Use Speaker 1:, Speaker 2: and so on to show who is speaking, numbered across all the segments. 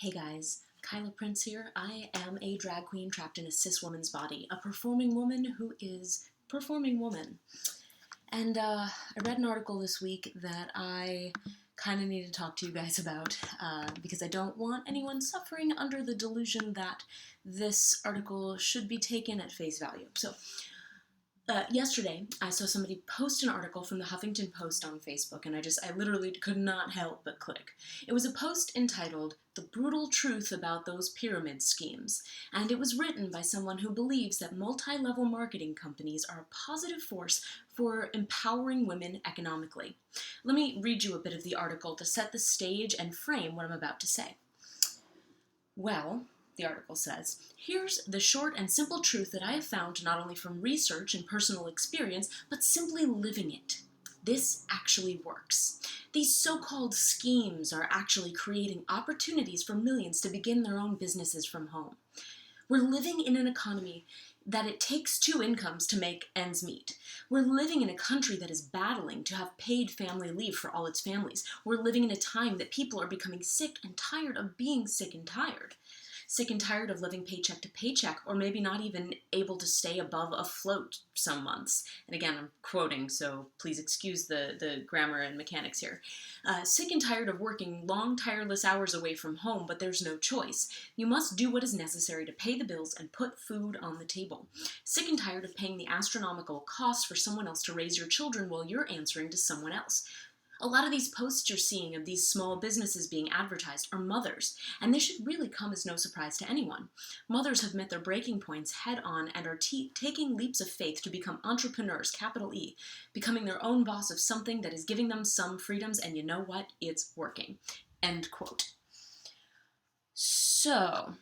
Speaker 1: Hey guys, Kyla Prince here. I am a drag queen trapped in a cis woman's body, a performing woman who is performing woman. And I read an article this week that I kind of need to talk to you guys about because I don't want anyone suffering under the delusion that this article should be taken at face value. So, yesterday, I saw somebody post an article from the Huffington Post on Facebook, and I literally could not help but click. It was a post entitled, "The Brutal Truth About Those Pyramid Schemes," and it was written by someone who believes that multi-level marketing companies are a positive force for empowering women economically. Let me read you a bit of the article to set the stage and frame what I'm about to say. Well, the article says, "Here's the short and simple truth that I have found not only from research and personal experience, but simply living it. This actually works. These so-called schemes are actually creating opportunities for millions to begin their own businesses from home. We're living in an economy that it takes two incomes to make ends meet. We're living in a country that is battling to have paid family leave for all its families. We're living in a time that people are becoming sick and tired of being sick and tired. Sick and tired of living paycheck to paycheck, or maybe not even able to stay above afloat some months." And again, I'm quoting, so please excuse the grammar and mechanics here. "Sick and tired of working long, tireless hours away from home, but there's no choice. You must do what is necessary to pay the bills and put food on the table. Sick and tired of paying the astronomical cost for someone else to raise your children while you're answering to someone else. A lot of these posts you're seeing of these small businesses being advertised are mothers, and this should really come as no surprise to anyone. Mothers have met their breaking points head on and are taking leaps of faith to become entrepreneurs, capital E, becoming their own boss of something that is giving them some freedoms, and you know what? It's working." End quote. So,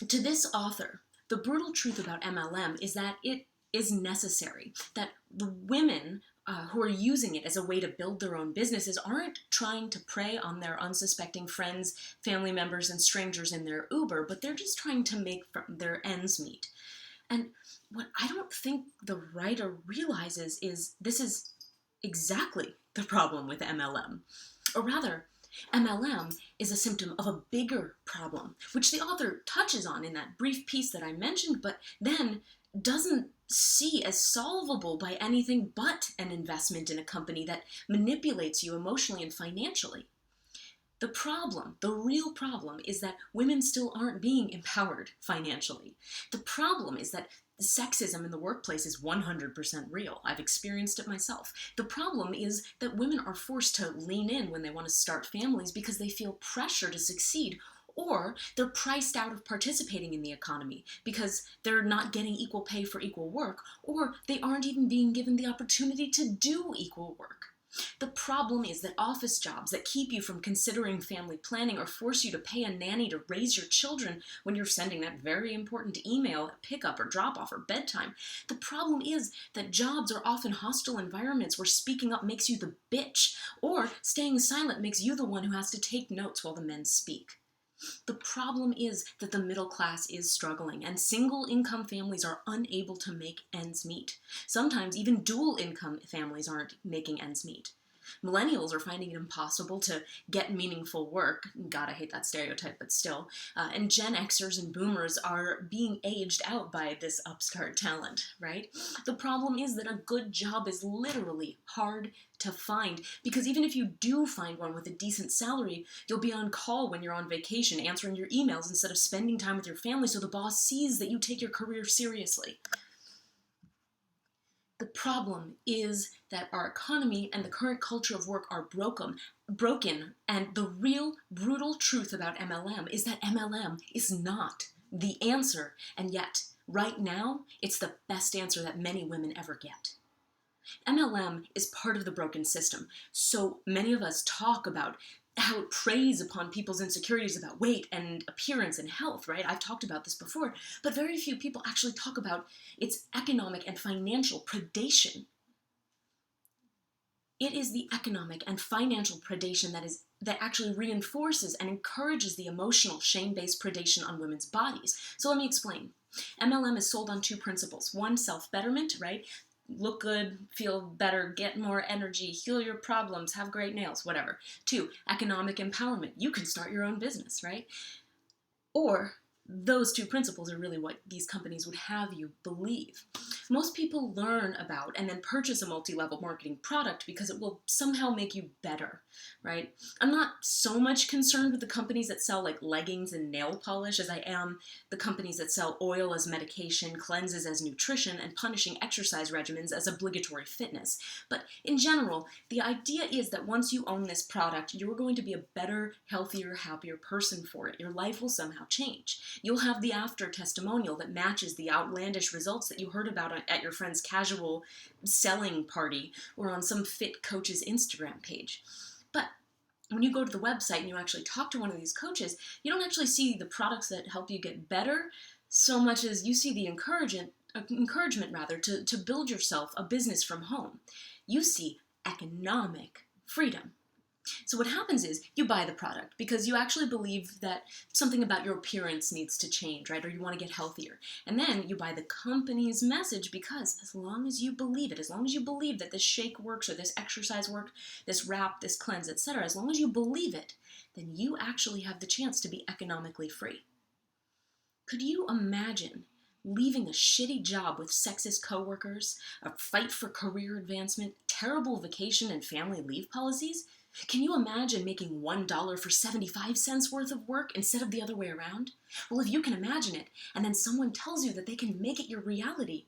Speaker 1: to this author, the brutal truth about MLM is that it is necessary, that the women who are using it as a way to build their own businesses aren't trying to prey on their unsuspecting friends, family members, and strangers in their Uber, but they're just trying to make their ends meet. And what I don't think the writer realizes is this is exactly the problem with MLM. Or rather, MLM is a symptom of a bigger problem, which the author touches on in that brief piece that I mentioned, but then doesn't see as solvable by anything but an investment in a company that manipulates you emotionally and financially. The problem, the real problem, is that women still aren't being empowered financially. The problem is that sexism in the workplace is 100% real. I've experienced it myself. The problem is that women are forced to lean in when they want to start families because they feel pressure to succeed, or they're priced out of participating in the economy because they're not getting equal pay for equal work, or they aren't even being given the opportunity to do equal work. The problem is that office jobs that keep you from considering family planning or force you to pay a nanny to raise your children when you're sending that very important email at pickup or drop-off or bedtime. The problem is that jobs are often hostile environments where speaking up makes you the bitch, or staying silent makes you the one who has to take notes while the men speak. The problem is that the middle class is struggling, and single-income families are unable to make ends meet. Sometimes even dual-income families aren't making ends meet. Millennials are finding it impossible to get meaningful work. God, I hate that stereotype, but still. And Gen Xers and Boomers are being aged out by this upstart talent, right? The problem is that a good job is literally hard to find, because even if you do find one with a decent salary, you'll be on call when you're on vacation, answering your emails instead of spending time with your family so the boss sees that you take your career seriously. The problem is that our economy and the current culture of work are broken, and the real brutal truth about MLM is that MLM is not the answer, and yet, right now, it's the best answer that many women ever get. MLM is part of the broken system. So many of us talk about how it preys upon people's insecurities about weight and appearance and health, right? I've talked about this before, but very few people actually talk about its economic and financial predation. It is the economic and financial predation that actually reinforces and encourages the emotional shame-based predation on women's bodies. So let me explain. MLM is sold on two principles. One, self-betterment, right? look good, feel better, get more energy, heal your problems, have great nails, whatever. 2, economic empowerment. You can start your own business, right? Or those 2 principles are really what these companies would have you believe. Most people learn about and then purchase a multi-level marketing product because it will somehow make you better, right? I'm not so much concerned with the companies that sell like leggings and nail polish as I am the companies that sell oil as medication, cleanses as nutrition, and punishing exercise regimens as obligatory fitness. But in general, the idea is that once you own this product, you're going to be a better, healthier, happier person for it. Your life will somehow change. You'll have the after testimonial that matches the outlandish results that you heard about at your friend's casual selling party or on some fit coach's Instagram page. But when you go to the website and you actually talk to one of these coaches, you don't actually see the products that help you get better so much as you see the encouragement to build yourself a business from home. You see economic freedom. So what happens is you buy the product because you actually believe that something about your appearance needs to change, right? Or you want to get healthier. And then you buy the company's message because as long as you believe it, as long as you believe that this shake works or this exercise works, this wrap, this cleanse, etc., as long as you believe it, then you actually have the chance to be economically free. Could you imagine leaving a shitty job with sexist coworkers, a fight for career advancement, terrible vacation and family leave policies? Can you imagine making $1 for 75 cents worth of work instead of the other way around? Well, if you can imagine it, and then someone tells you that they can make it your reality,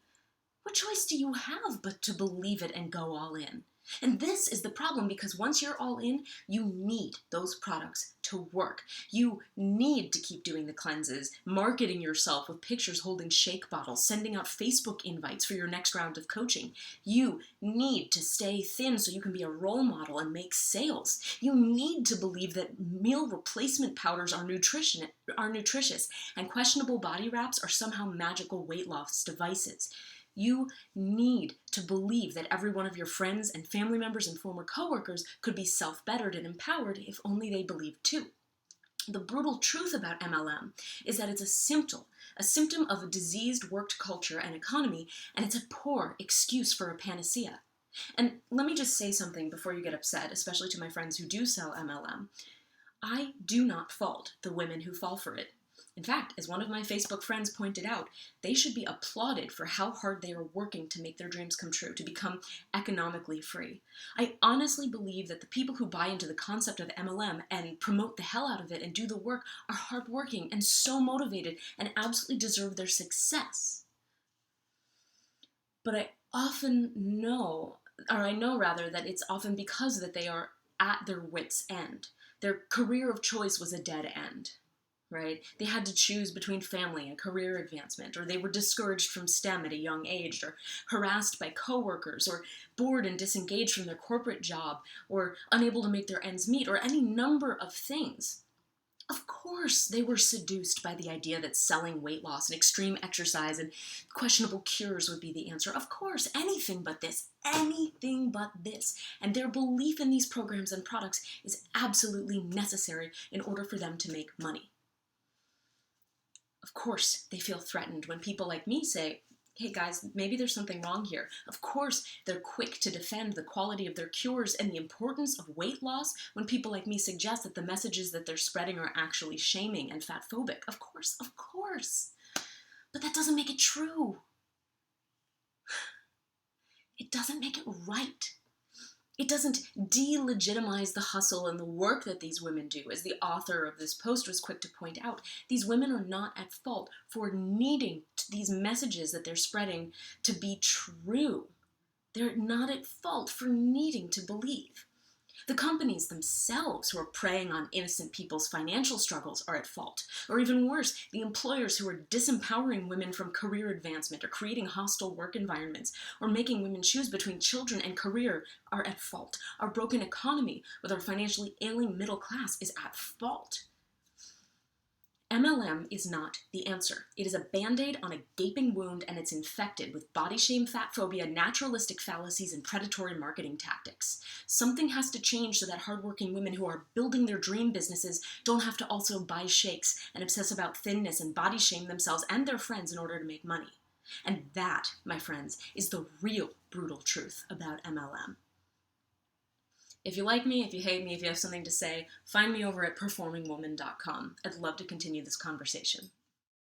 Speaker 1: what choice do you have but to believe it and go all in? And this is the problem because once you're all in, you need those products to work. You need to keep doing the cleanses, marketing yourself with pictures holding shake bottles, sending out Facebook invites for your next round of coaching. You need to stay thin so you can be a role model and make sales. You need to believe that meal replacement powders are nutritious and questionable body wraps are somehow magical weight loss devices. You need to believe that every one of your friends and family members and former coworkers could be self-bettered and empowered if only they believed too. The brutal truth about MLM is that it's a symptom of a diseased work culture and economy, and it's a poor excuse for a panacea. And let me just say something before you get upset, especially to my friends who do sell MLM. I do not fault the women who fall for it. In fact, as one of my Facebook friends pointed out, they should be applauded for how hard they are working to make their dreams come true, to become economically free. I honestly believe that the people who buy into the concept of MLM and promote the hell out of it and do the work are hardworking and so motivated and absolutely deserve their success. But I know that it's often because that they are at their wits' end. Their career of choice was a dead end. Right? They had to choose between family and career advancement, or they were discouraged from STEM at a young age, or harassed by coworkers, or bored and disengaged from their corporate job, or unable to make their ends meet, or any number of things. Of course, they were seduced by the idea that selling weight loss and extreme exercise and questionable cures would be the answer. Of course, anything but this. And their belief in these programs and products is absolutely necessary in order for them to make money. Of course, they feel threatened when people like me say, hey guys, maybe there's something wrong here. Of course, they're quick to defend the quality of their cures and the importance of weight loss when people like me suggest that the messages that they're spreading are actually shaming and fatphobic. Of course. But that doesn't make it true. It doesn't make it right. It doesn't delegitimize the hustle and the work that these women do. As the author of this post was quick to point out, these women are not at fault for needing these messages that they're spreading to be true. They're not at fault for needing to believe. The companies themselves who are preying on innocent people's financial struggles are at fault. Or even worse, the employers who are disempowering women from career advancement or creating hostile work environments or making women choose between children and career are at fault. Our broken economy with our financially ailing middle class is at fault. MLM is not the answer. It is a band-aid on a gaping wound, and it's infected with body shame, fat phobia, naturalistic fallacies, and predatory marketing tactics. Something has to change so that hardworking women who are building their dream businesses don't have to also buy shakes and obsess about thinness and body shame themselves and their friends in order to make money. And that, my friends, is the real brutal truth about MLM. If you like me, if you hate me, if you have something to say, find me over at performingwoman.com. I'd love to continue this conversation.